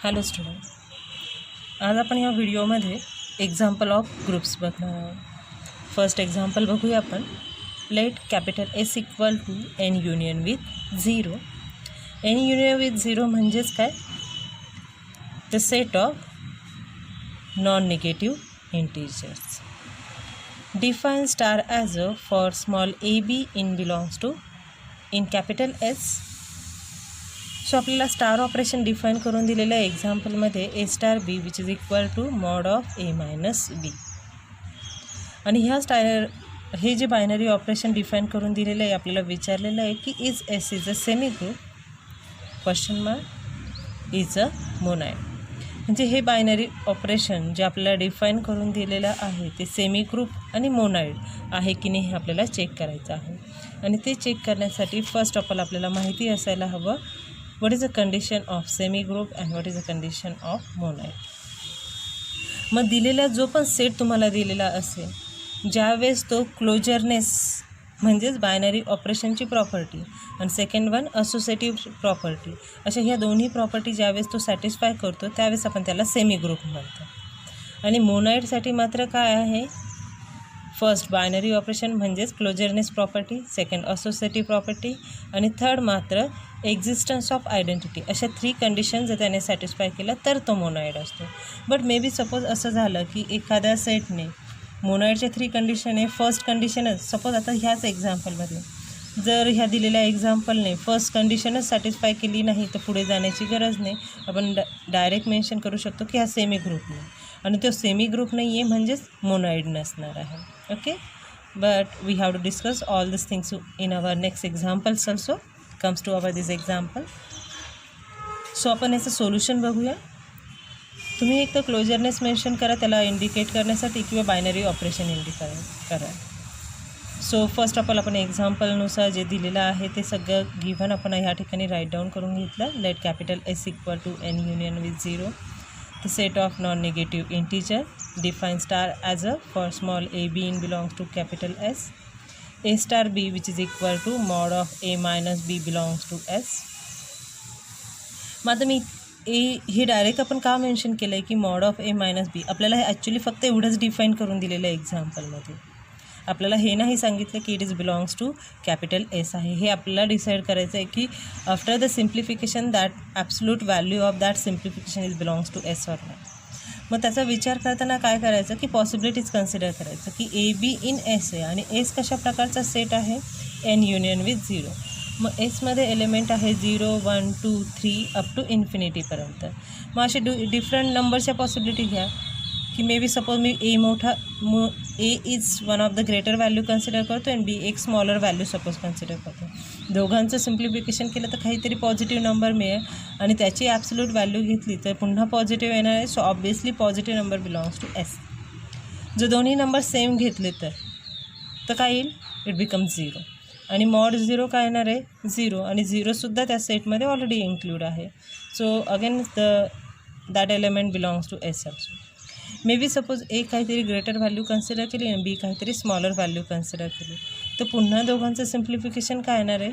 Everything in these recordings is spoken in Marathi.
हॅलो स्टुडंट, आज आपण या व्हिडिओमध्ये एक्झाम्पल ऑफ ग्रुप्स बघणार आहोत. फर्स्ट एक्झाम्पल बघूया आपण. Let capital S equal to N union with zero. N union with zero म्हणजेच काय? The set of non negative integers. Define star as a for small a b in belongs to in capital S. So आपल्याला स्टार ऑपरेशन डिफाईन करून दिलेल्या एक्झाम्पलमध्ये a star b which is equal to mod of a minus b. आणि हे जे बायनरी ऑपरेशन डिफाईन करून दिलेलं आहे आपल्याला विचारलेलं आहे की is S is a semi group question mark is a monoid. म्हणजे हे बायनरी ऑपरेशन जे आपल्याला डिफाईन करून दिलेलं आहे ते सेमी ग्रुप आणि मोनाइड आहे की नाही हे आपल्याला चेक करायचं आहे. आणि ते चेक करण्यासाठी फर्स्ट ऑफ ऑल आपल्याला माहिती असायला हवं what is the condition of semi group and what is the condition of monoid. मग दिलेला जो पण सेट तुम्हाला दिलेला असेल ज्यावेळेस तो क्लोजरनेस म्हणजेच बायनरी ऑपरेशनची प्रॉपर्टी आणि सेकंड वन असोसिएटिव्ह प्रॉपर्टी अशा ह्या दोन्ही प्रॉपर्टी ज्यावेळेस तो सॅटिस्फाय करतो त्यावेळेस आपण त्याला सेमी ग्रुप म्हणतो. आणि मोनाइडसाठी मात्र काय आहे? फर्स्ट बायनरी ऑपरेशन म्हणजेच closureness property, second associative property आणि थर्ड मात्र एक्झिस्टन्स ऑफ आयडेंटिटी. अशा 3 कंडिशन जर त्याने सॅटिस्फाय केलं तर तो मोनाइड असतो. बट मे बी सपोज असं झालं की एखाद्या सेटने मोनाइडच्या 3 कंडिशन आहे. फर्स्ट कंडिशनच सपोज आता ह्याच एक्झाम्पलमध्ये जर ह्या दिलेल्या एक्झाम्पलने फर्स्ट कंडिशनच सॅटिस्फाय केली नाही तर पुढे जाण्याची गरज नाही. आपण डायरेक्ट मेन्शन करू शकतो की हा सेमी ग्रुप नाही आणि तो सेमी ग्रुप नाही आहे म्हणजेच मोनाइड नसणार आहे. Okay, but we have to discuss all this things in our next examples also comes to our this example. So आपण याचं सोल्युशन बघूया. तुम्ही एक तर क्लोजरनेस मेन्शन करा त्याला इंडिकेट करण्यासाठी किंवा बायनरी ऑपरेशन इंडिकेट करा. सो फर्स्ट ऑफ ऑल आपण एक्झाम्पलनुसार जे दिलेलं आहे ते सगळं गिव्हन आपण ह्या ठिकाणी राईट डाऊन करून घेतलं. Let capital S equal to N union with zero the set of non negative integer. Define star as a for small a b in belongs to capital S. A star b which is equal to mod of a minus b belongs to s. मग आता मी हे डायरेक्ट आपण का मेन्शन केलं आहे की मॉड ऑफ ए मायनस बी. आपल्याला हे ॲक्च्युली फक्त एवढंच डिफाईन करून दिलेलं आहे एक्झाम्पलमध्ये. आपल्याला हे नाही सांगितलं की it is belongs to capital S आहे. हे आपल्याला डिसाईड करायचं आहे की after the simplification that absolute value of that simplification is belongs to S or not. मग त्याचा विचार करताना काय करायचं की पॉसिबिलिटीज कन्सिडर करायचं की ए बी इन एस आहे आणि एस कशा प्रकारचा सेट आहे? N union with zero. मग एसमध्ये एलिमेंट आहे 0 1 2 3 अप टू इन्फिनिटीपर्यंत. मग असे डिफरंट नंबरच्या पॉसिबिलिटी घ्या की मे be suppose me A is one of the greater value consider करतो आणि बी एक स्मॉलर व्हॅल्यू सपोज कन्सिडर करतो. दोघांचं सिम्प्लिफिकेशन केलं तर काहीतरी पॉझिटिव्ह नंबर मिळेल आणि त्याची ॲब्सोल्यूट व्हॅल्यू घेतली तर पुन्हा पॉझिटिव्ह येणार आहे. So obviously positive number belongs to S. जर दोन्ही नंबर सेम घेतले तर काय येईल? It becomes 0. आणि मॉड 0 काय येणार आहे? 0. आणि 0सुद्धा त्या सेटमध्ये ऑलरेडी इन्क्लूड आहे. So again that element belongs to S also. May be suppose a काहीतरी ग्रेटर व्हॅल्यू कन्सिडर केली आणि बी काहीतरी स्मॉलर व्हॅल्यू कन्सिडर केली तर पुन्हा दोघांचं सिम्प्लिफिकेशन काय येणार आहे?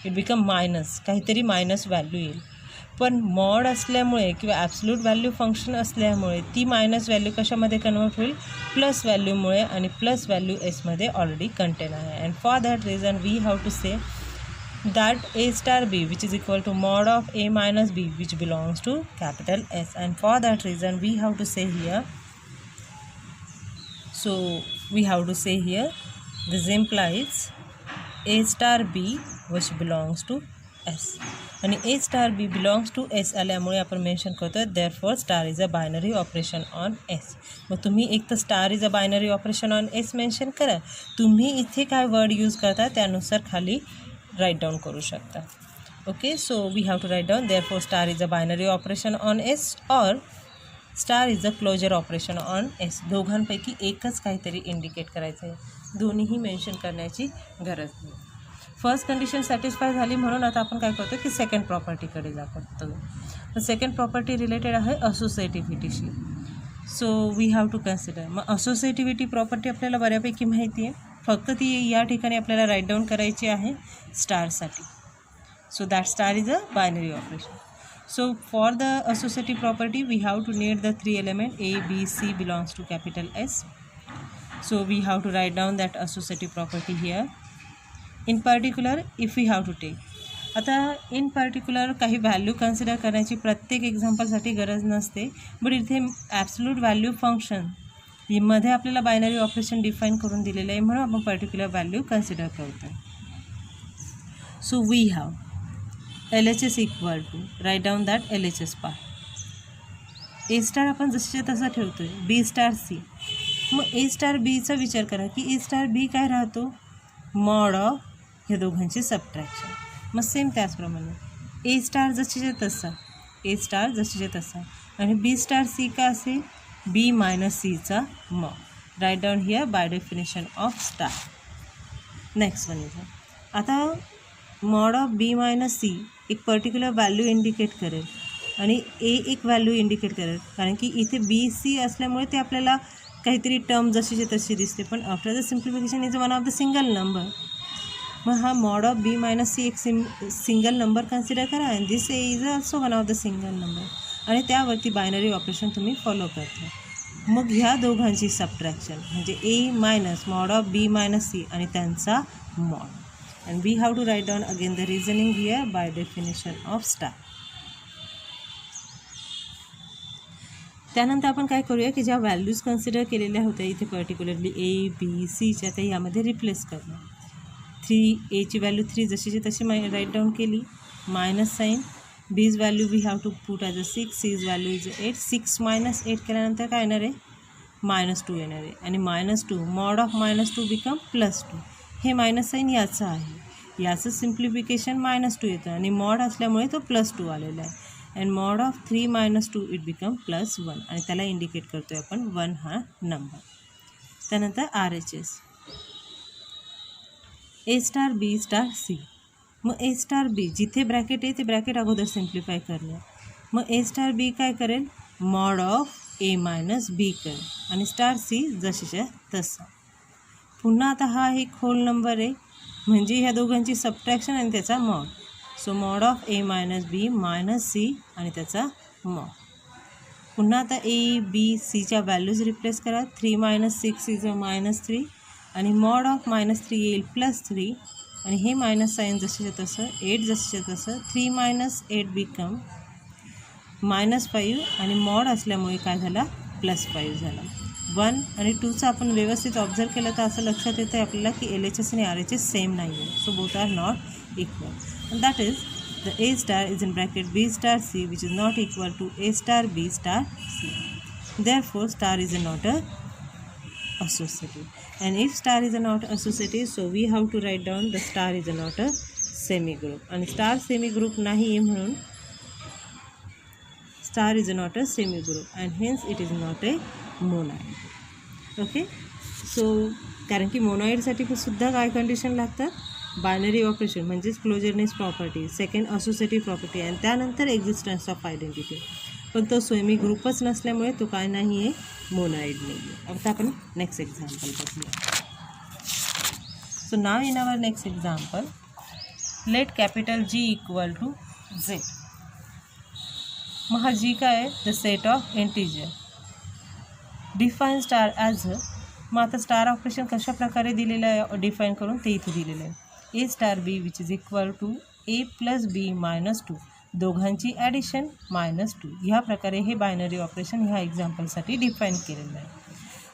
इट बिकम मायनस, काहीतरी मायनस व्हॅल्यू येईल. पण मॉड असल्यामुळे किंवा ॲब्सोल्यूट व्हॅल्यू फंक्शन असल्यामुळे ती मायनस व्हॅल्यू कशामध्ये कन्वर्ट होईल? प्लस व्हॅल्यूमुळे. आणि प्लस व्हॅल्यू एसमध्ये ऑलरेडी कंटेन आहे. And for that reason we have to say that a star b which is equal to mod of a minus b which belongs to capital S. And for that reason we have to say here, so we have to say here this implies a star b which belongs to S. आणि a star b belongs to S आल्यामुळे आपण मेन्शन करतो therefore star is a binary operation on S. मग तुम्ही एक तर star is a binary operation on S mention करा. तुम्ही इथे काय वर्ड यूज करता त्यानुसार खाली राईट डाऊन करू शकता. Okay, so we have to write down therefore star is a binary operation on S or star is a closure operation on S. दोघांपैकी एकच काहीतरी इंडिकेट करायचं आहे. दोन्हीही मेन्शन करण्याची गरज नाही. फर्स्ट कंडिशन सॅटिस्फाय झाली म्हणून आता आपण काय करतो की सेकंड प्रॉपर्टीकडे जातो. तर सेकंड प्रॉपर्टी रिलेटेड आहे असोसिएटिव्हिटीशी. So we have to consider. मग असोसिएटिव्हिटी प्रॉपर्टी आपल्याला बऱ्यापैकी माहिती आहे. फक्त ती या ठिकाणी आपल्याला राईट डाऊन करायची आहे स्टारसाठी. So that star is a binary operation. So for the associative property, we have to need the three element A, B, C belongs to capital S. So we have to write down that associative property here. In particular, if we have to take, आता इन पर्टिक्युलर काही व्हॅल्यू कन्सिडर करण्याची प्रत्येक एक्झाम्पलसाठी गरज नसते, बट इथे ॲब्सोल्यूट व्हॅल्यू फंक्शन मध्ये आपल्याला बायनरी ऑपरेशन डिफाईन करून दिलेलं आहे, म्हणून आपण पर्टिक्युलर व्हॅल्यू कन्सिडर करतो. So we have LHS equal to, write down that LHS part. A star आपण जसं तसं ठेवतो आहे, B स्टार C. मग A स्टार Bचा विचार करा की A स्टार B काय राहतो, मॉड ऑफ ह्या दोघांची सबट्रॅक्शन. मग सेम त्याचप्रमाणे A स्टार जशीच्या तसा, A स्टार जशीच्या तसा, आणि B स्टार C का असेल, B मायनस Cचा mod. Write down here by definition of star. Next one is, आता mod of B minus C एक पर्टिक्युलर व्हॅल्यू इंडिकेट करेल आणि A एक व्हॅल्यू इंडिकेट करेल, कारण की इथे BC असल्यामुळे ते आपल्याला काहीतरी टर्म जशीचे तशी दिसते, पण after the simplification is one of the single number. मग हा mod of B minus C एक सिंगल नंबर कन्सिडर करा, and this A is also one of the single number, आणि त्यावरती बायनरी ऑपरेशन तुम्ही फॉलो करता. मग ह्या दोघांची सबट्रॅक्शन म्हणजे A minus mod of B minus C आणि त्यांचा mod. And we have to write down again the reasoning here by definition of star. त्यानंतर आपण काय करूया की ज्या व्हॅल्यूज कन्सिडर केलेल्या होत्या इथे पर्टिक्युलरली A, B, Cच्या, त्या यामध्ये रिप्लेस करणं. 3 Aची व्हॅल्यू 3 जशीची तशी राईट डाऊन केली, minus sign. B's value we have to put as a 6, C's value is 8. 6 minus 8 केल्यानंतर काय येणार आहे, -2 येणार आहे, आणि -2 मॉड ऑफ -2 बिकम +2. हे मायनस साईन याचं आहे, याचं सिम्प्लिफिकेशन -2 येतं, आणि मॉड असल्यामुळे तो +2 आलेला आहे. And mod of 3 - 2 it become +1, आणि त्याला इंडिकेट करतो आहे आपण 1 हा नंबर. त्यानंतर RHS A star B star C. मग A स्टार B जिथे ब्रॅकेट आहे ते ब्रॅकेट अगोदर सिम्प्लिफाय करणं. मग A स्टार B काय करेल, mod of A minus B करेल, आणि स्टार C जशीच्या तसा. पुन्हा आता हा एक होल नंबर आहे, म्हणजे ह्या दोघांची सबट्रॅक्शन आणि त्याचा mod. So mod of A minus B minus C आणि त्याचा मॉड. पुन्हा आता A, B, Cच्या व्हॅल्यूज रिप्लेस करा. 3 - 6 इज -3, आणि मॉड ऑफ -3 येईल +3, आणि हे मायनस साईन जशीच्या तसं, 8 जशीच्या तसं, 3 - 8 बिकम -5, आणि मॉड असल्यामुळे काय झाला, +5 झाला. 1 आणि 2चा आपण व्यवस्थित ऑब्झर्व केलं तर असं लक्षात येतं आहे आपल्याला की LHS आणि RHS सेम नाही आहे. So both are not equal, and that is the A star is in bracket B star C which is not equal to A star B star C. Therefore star is not a associative, and if star is not associative, so we have to write down the star is not a semigroup, and star semigroup नाही आहे म्हणून star is not a semigroup, and hence it is not a monoid. Okay, so कारण की मोनॉइडसाठी सुद्धा काय कंडिशन लागतात, बायनरी ऑपरेशन म्हणजेच closureness property, second associative property, आणि त्यानंतर एक्झिस्टन्स ऑफ आयडेंटिटी. पण तो सेमी ग्रुपच नसल्यामुळे तो काय नाही आहे, मोनॉइड नाही आहे. आता आपण नेक्स्ट एक्झाम्पल बघूया. So now in our next example, let capital G equal to Z. मग हा G काय आहे, the set of integer. Define star as a, मग आता स्टार ऑपरेशन कशा प्रकारे दिलेलं आहे डिफाईन करून ते इथे दिलेलं आहे. A star B which is equal to A + B - 2, दोघांची ॲडिशन -2. ह्या प्रकारे हे बायनरी ऑपरेशन ह्या एक्झाम्पलसाठी डिफाईन केलेलं आहे,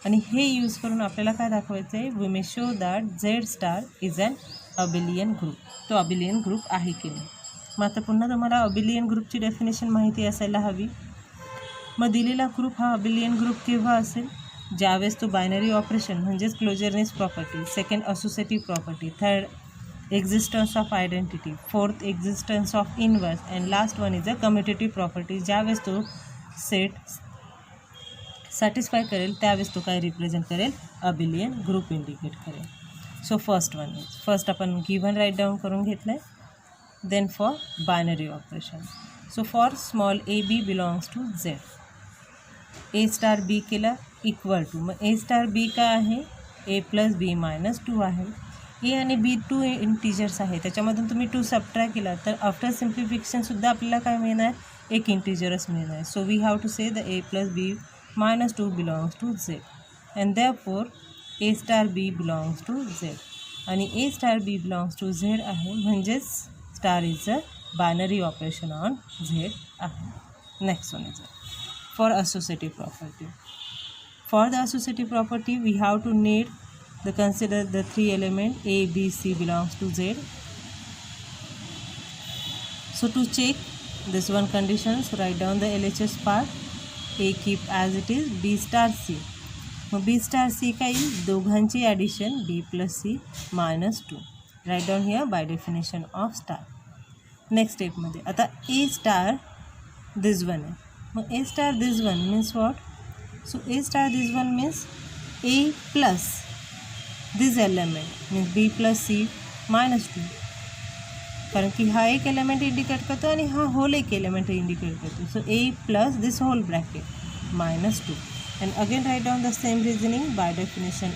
आणि हे यूज करून आपल्याला काय दाखवायचं आहे, we may show that Z star is an abelian group. तो अबिलियन ग्रुप आहे की नाही. मग आता पुन्हा तुम्हाला अबिलियन ग्रुपची डेफिनेशन माहिती असायला हवी. मग दिलेला ग्रुप हा अबिलियन ग्रुप केव्हा असेल, ज्यावेळेस तो बायनरी ऑपरेशन म्हणजेच closureness property, second associative property, third existence of identity, fourth existence of inverse, and last one is a commutative property. ज्यावेळेस तो सेट सॅटिस्फाय करेल त्यावेळेस तो काय रिप्रेझेंट करेल, अबिलियन ग्रुप इंडिकेट करेल. सो फर्स्ट आपण गिव्हन राईट डाऊन करून घेतलं आहे. Then for binary operation, so for small AB belongs to Z, A star B केला इक्वल टू, मग A स्टार B का आहे, A + B - 2 आहे. ए आणि बी 2 इंटिजर्स आहे, त्याच्यामधून तुम्ही 2 सबट्रॅक्ट केला तर आफ्टर सिम्प्लिफिकेशनसुद्धा आपल्याला काय मिळणार, एक इंटिजरच मिळणार. So we have to say the a plus b minus 2 belongs to Z and therefore a star b belongs to Z. आणि a star b belongs to Z आहे, म्हणजेच star is a binary operation on Z आहे. Next one is for associative property. For the associative property, we have to need the consider the 3 element A, B, C belongs to Z. So to check this one conditions, write down the LHS part. A keep as it is, B star C. मग B star C काय येईल, दोघांची addition B plus C minus 2. Write down here by definition of star. Next स्टेपमध्ये आता A star this one आहे, मग A star this one means what? So A star this one means A plus this element means B plus C minus 2, कारण की हा एक एलिमेंट इंडिकेट करतो आणि हा होल एक एलिमेंट इंडिकेट करतो. So A plus this whole bracket minus 2 and again write down the same reasoning by definition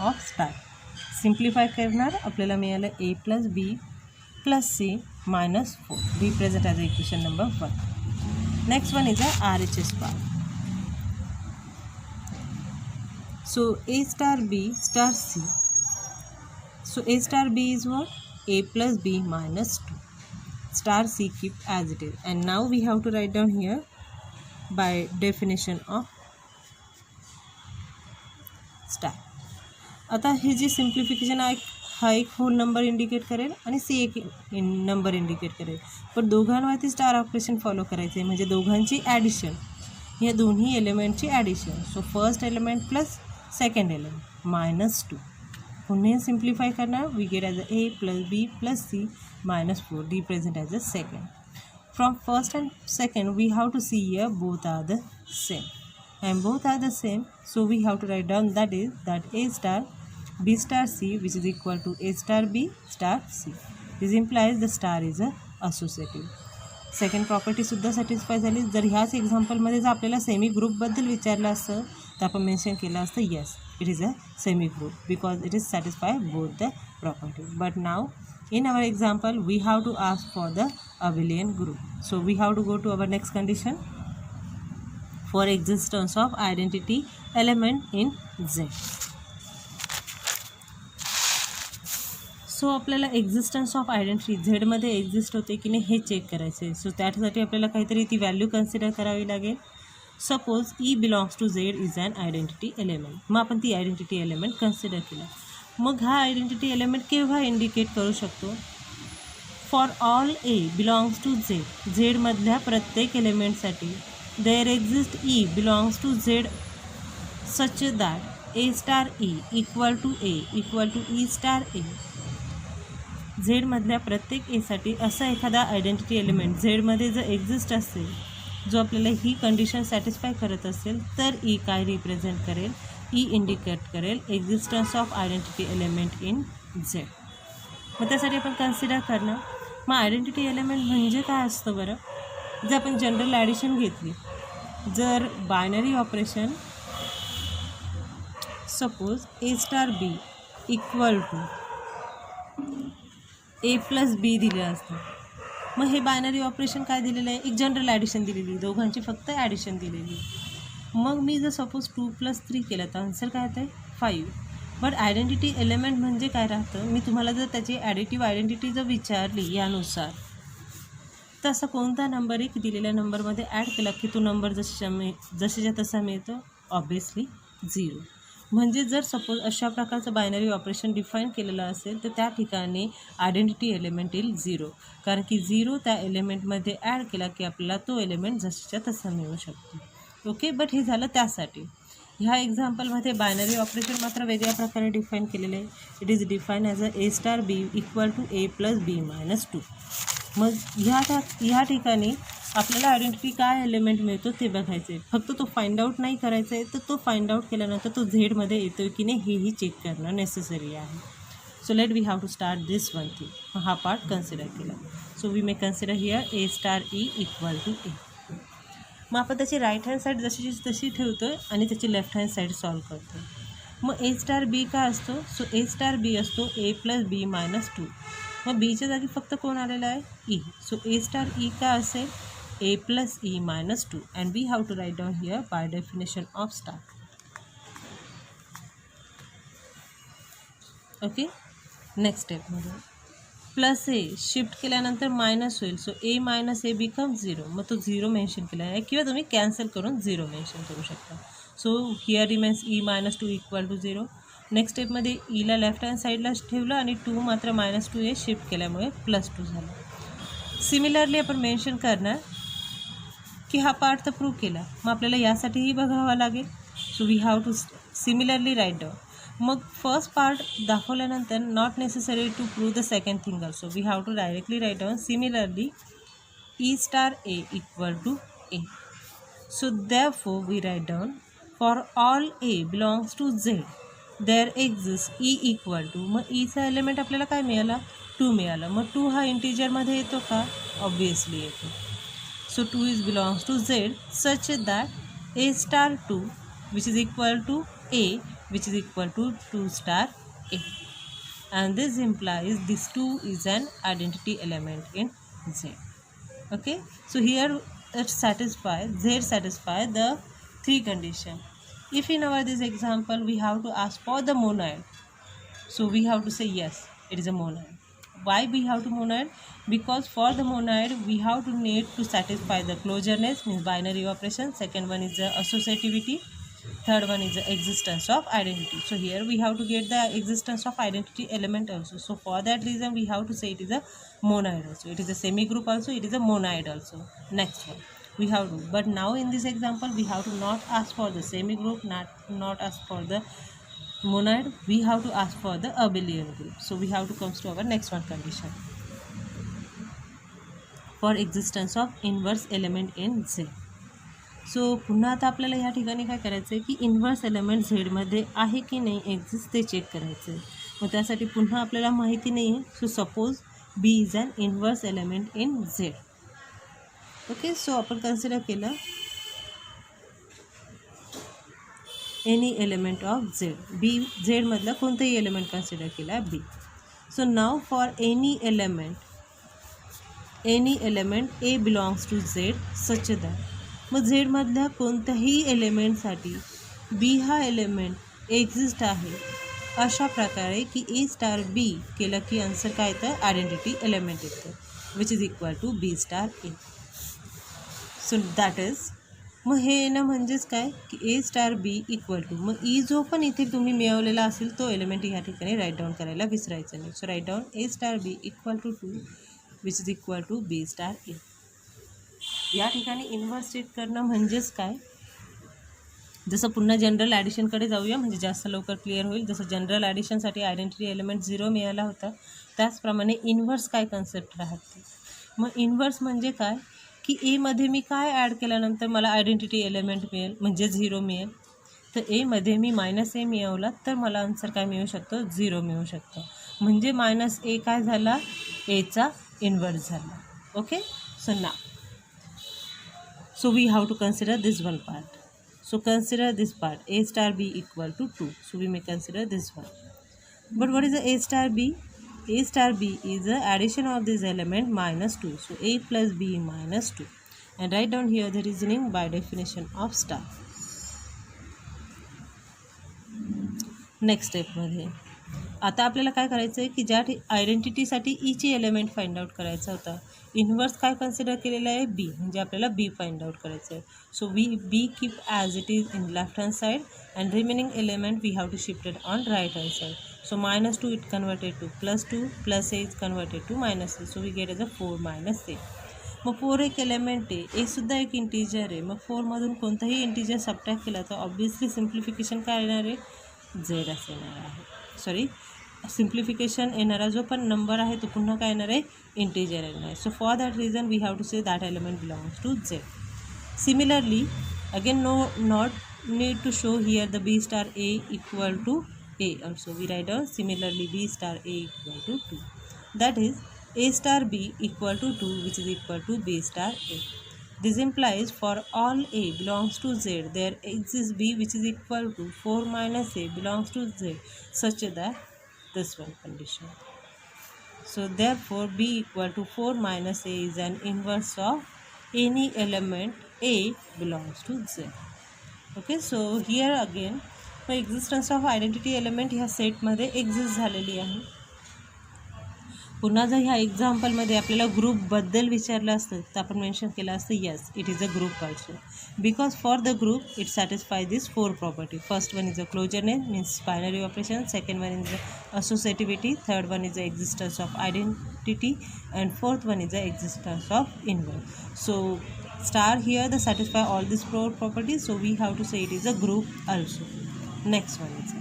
of star. Simplify करणार आपल्याला मिळालं A plus B plus C minus 4. Be present as equation number 1. Next one is the RHS part. So A star B star C. So A star B is what? A plus B minus 2. Star C keep as it is. And now we have to write down here by definition of star. आता हे जे सिम्प्लिफिकेशन आहे, हा एक होल नंबर इंडिकेट करेल आणि सी एक नंबर इंडिकेट करेल, पण दोघांवरती स्टार ऑपरेशन फॉलो करायचं आहे, म्हणजे दोघांची ॲडिशन, या दोन्ही एलिमेंटची addition. So first element plus second element minus 2. पुन्हा सिम्प्लिफाय करणार, we get as a a plus b plus c minus 4. D present as a second. From first and second we have to see here both are the same and both are the same, so we have to write down that A star B star C which is equal to A star B star C. This implies the star is a associative. Second प्रॉपर्टीसुद्धा सॅटिस्फाय झाली. जर ह्याच एक्झाम्पलमध्ये जर आपल्याला सेमी ग्रुपबद्दल विचारलं असतं तर आपण मेन्शन केलं असतं yes it is a semi group because it is satisfy both the property. But now in our example we have to ask for the abelian group. So we have to go to our next condition for existence of identity element in Z. So आपल्याला एक्झिस्टन्स ऑफ आयडेंटिटी झेडमध्ये एक्झिस्ट होते की नाही हे चेक करायचं आहे. सो त्यासाठी आपल्याला काहीतरी ती व्हॅल्यू कन्सिडर करावी लागेल. Suppose e belongs to Z is an identity element. मग आपण ती आयडेंटिटी एलिमेंट कन्सिडर केला. मग हा आयडेंटिटी एलिमेंट केव्हा इंडिकेट करू शकतो, for all a belongs to Z. झेडमधल्या प्रत्येक एलिमेंटसाठी there exist e belongs to Z such that a star e equal to a equal to e star a. झेडमधल्या प्रत्येक एसाठी असा एखादा आयडेंटिटी एलिमेंट झेडमध्ये जर एक्झिस्ट असेल जो आपल्याला ही कंडिशन सॅटिस्फाय करत असेल तर ई काय रिप्रेझेंट करेल, ई इंडिकेट करेल existence of identity element in Z. मग त्यासाठी आपण कन्सिडर करणार. मग आयडेंटिटी एलिमेंट म्हणजे काय असतं बरं. जर आपण जनरल ॲडिशन घेतली, जर binary operation suppose a star b equal to a plus b दिलं असतं, मग हे बायनरी ऑपरेशन काय दिलेलं आहे, एक जनरल ॲडिशन दिलेली, दोघांची फक्त ॲडिशन दिलेली. मग मी जर सपोज 2 + 3 केलं तर आन्सर काय येतं आहे 5. बट आयडेंटिटी एलिमेंट म्हणजे काय राहतं, मी तुम्हाला जर त्याची ॲडिटिव्ह आयडेंटिटी जर विचारली यानुसार तर असा कोणता नंबर आहे की दिलेल्या नंबरमध्ये ॲड केला की तो नंबर जसेच्या तसा मिळतो, ऑब्वियसली 0. म्हणजे जर सपोज अशा प्रकारचं बायनरी ऑपरेशन डिफाईन केलेलं असेल तर त्या ठिकाणी आयडेंटिटी एलिमेंट येईल 0, कारण की 0 त्या एलिमेंटमध्ये ॲड केला की आपल्याला तो एलिमेंट जसेच्या तसा मिळू शकतो. ओके, बट हे झालं त्यासाठी. ह्या एक्झाम्पलमध्ये बायनरी ऑपरेशन मात्र वेगळ्या प्रकारे डिफाईन केलेलं आहे. It is define as a a star b equal to a plus b minus 2. मग ह्या ठिकाणी आपल्याला आयडेंटिटी काय एलिमेंट मिळतो ते बघायचं आहे. फक्त तो फाइंड आउट नाही करायचा आहे, तर तो फाइंड आउट केल्यानंतर तो झेडमध्ये येतो की नाही हेही चेक करणं नेसेसरी आहे. So let we have to start this one thing. हा पार्ट कन्सिडर केला. So we may consider here a star e equal to a. मग आपण त्याची राईट हँड साईड जशीची तशी ठेवतो आहे आणि त्याची लेफ्ट हँड साईड सॉल्व करतो आहे. मग ए स्टार बी काय असतो? सो ए स्टार बी असतो ए प्लस बी मायनस 2. मग बीच्या जागी फक्त कोण आलेला आहे? E. So a star e काय असेल? A plus e minus 2. And we have to write down here by definition of star. Okay. Next स्टेपमध्ये प्लस ए शिफ्ट केल्यानंतर मायनस होईल. So a minus a become 0. मग तो 0 मेन्शन केला आहे किंवा तुम्ही कॅन्सल करून 0 मेन्शन करू शकता. So here remains e minus 2 equal to 0. Next स्टेपमध्ये ईला लेफ्ट हँड साईडलाच ठेवलं आणि 2 मात्र मायनस 2 ए शिफ्ट केल्यामुळे प्लस 2 झालं. सिमिलरली आपण मेन्शन करणार की हा पार्ट तर प्रूव्ह केला, मग आपल्याला यासाठीही बघावा लागेल. So we have to similarly write down. मग फर्स्ट पार्ट दाखवल्यानंतर not necessary to prove the second thing also. We have to directly write down similarly e star a equal to A. So therefore we write down for all a belongs to Z there exist e equal to. मग ईचा एलिमेंट आपल्याला काय मिळाला? 2 मिळालं. मग 2 हा इंटिजरमध्ये येतो का? ऑब्वियसली येतो. So 2 is belongs to Z such that a star 2 which is equal to a which is equal to 2 star A, and this implies this 2 is an identity element in Z. Okay, so here it satisfy the 3 condition. If in our this example we have to ask for the monoid, so we have to say yes, it is a monoid. Why we have to monoid? Because for the monoid we have to need to satisfy the closureness, means binary operation. Second one is the associativity. Third one is the existence of identity. So here we have to get the existence of identity element also. So for that reason we have to say it is a monoid also. It is a semi group also. It is a monoid also. Next one we have to. But now in this example we have to not ask for the semi group, not ask for the monoid. We have to ask for the abelian group. So we have to come to our next one condition for existence of inverse element in Z. So पुन्हा आता आपल्याला या ठिकाणी काय करायचं आहे की इन्व्हर्स एलिमेंट झेडमध्ये आहे की नाही एक्झिस्ट ते चेक करायचं आहे. मग त्यासाठी पुन्हा आपल्याला माहिती नाही आहे. So suppose b is an inverse element in Z. Okay, so आपण कन्सिडर केलं any element of Z. B झेडमधला कोणताही एलिमेंट कन्सिडर केला b. So now for any element a belongs to Z such that. मग झेडमधल्या कोणत्याही एलिमेंटसाठी बी हा एलिमेंट एक्झिस्ट आहे अशा प्रकारे की ए स्टार बी केलं की आन्सर काय येतं? आयडेंटिटी एलिमेंट येतं which is equal to b star a. So that is, मग हे येणं म्हणजेच काय की a star b equal to, मग ई जो पण इथे तुम्ही मिळवलेला असेल तो एलिमेंट या ठिकाणी राईट डाऊन करायला विसरायचं नाही. So write down a star b equal to 2 which is equal to b star a. या ठिकाणी इन्व्हर्स चेक करणं म्हणजेच काय? जसं पुन्हा जनरल ॲडिशनकडे जाऊया म्हणजे जास्त लवकर क्लिअर होईल. जसं जनरल ॲडिशनसाठी आयडेंटिटी एलिमेंट 0 मिळाला होता, त्याचप्रमाणे इन्व्हर्स काय कन्सेप्ट राहते. मग इन्व्हर्स म्हणजे काय की एमध्ये मी काय ॲड केल्यानंतर मला आयडेंटिटी एलिमेंट मिळेल म्हणजे 0 मिळेल. तर एमध्ये मी मायनस ए मिळवला तर मला आन्सर काय मिळू शकतो? 0 मिळू शकतो. म्हणजे मायनस ए काय झाला? एचा इन्व्हर्स झाला. ओके, सो ना so we have to consider this one part. So consider this part a star b equal to 2. So we may consider this one. But what is the a star b? A star b is the addition of this element minus 2. So a plus b minus 2. And write down here the reasoning by definition of star. Next स्टेपमध्ये आता आपल्याला काय करायचं आहे की ज्या आयडेंटिटीसाठी ईची एलिमेंट फाइंड आउट करायचा होता, इन्व्हर्स काय कन्सिडर केलेलं आहे? बी, म्हणजे आपल्याला बी फाइंड आउट करायचं आहे. So b keep as it is in left hand side and remaining element we have to shifted on right hand side. So -2 it converted to +2, plus a is converted to -A. So we get as a 4 - a. मग 4 एक एलिमेंट आहे, एसुद्धा एक इंटिजर आहे. मग 4मधून कोणताही इंटिजर सबट्रॅक्ट केला तर ऑब्वियसली सिम्प्लिफिकेशन काय येणार आहे? झेड असं येणार आहे. सॉरी, सिम्प्लिफिकेशन येणारा जो पण नंबर आहे तो पुन्हा काय येणार आहे? इंटिजर येणार आहे. So for that reason we have to say that element belongs to Z. Similarly again not need to show here the b star a equal to a also. We write down similarly b star a equal to 2. That is a star b equal to 2 which is equal to b star a. This implies for all A belongs to Z, there exists B which is equal to 4 minus A belongs to Z, such that this one condition. So therefore B equal to 4 minus A is an inverse of any element A belongs to Z. Okay, so here again the existence of identity element ह्या सेटमध्ये एक्झिस्ट झालेली आहे. पुन्हा जर ह्या एक्झाम्पलमध्ये आपल्याला ग्रुपबद्दल विचारलं असतं तर आपण मेन्शन केलं असतं yes it is a group also, because for the group it satisfy this 4 property. First one is a closureness means binary operation, second one is a associativity, third one is the existence of identity, and fourth one is the existence of inverse. So star here the satisfy all these 4 properties, so we have to say it is a group also. Next one is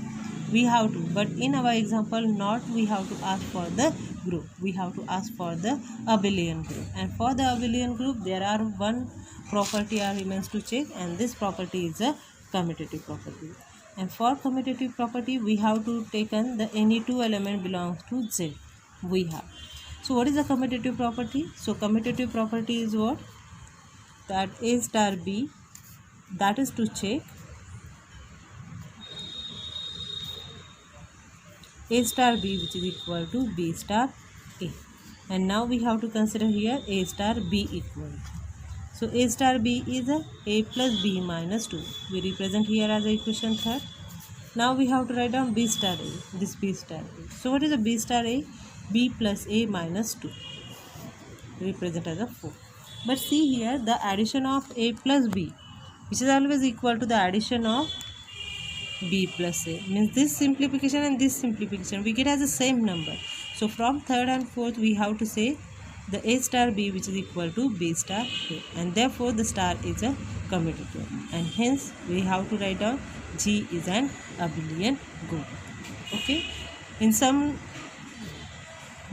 we have to, but in our example not we have to ask for the group, we have to ask for the abelian group, and for the abelian group there are one property are remains to check, and this property is a commutative property. And for commutative property we have to taken the any two element belongs to Z we have. So what is the commutative property? So commutative property is what? That A star B, that is to check A star B which is equal to B star A, and now we have to consider here A star B equal. So A star B is A plus B minus 2. We represent here as a equation 3rd. Now we have to write down B star A, this B star A. So what is a B star A? B plus A minus 2, represent as a 4. But see here the addition of A plus B, which is always equal to the addition of B plus A, means this simplification and this simplification we get as the same number. So from 3rd and 4th we have to say the A star B which is equal to B star A, and therefore the star is a commutative, and hence we have to write down G is an abelian group. Okay, in some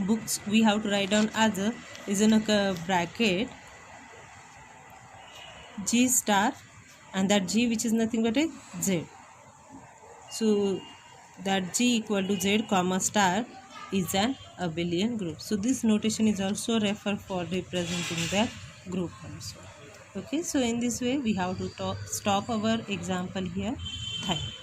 books we have to write down as a is in a bracket G star, and that G which is nothing but a Z. So that G equal to Z comma star is an abelian group. So this notation is also referred for representing that group also. Okay, so in this way we have to stop our example here. Thank you.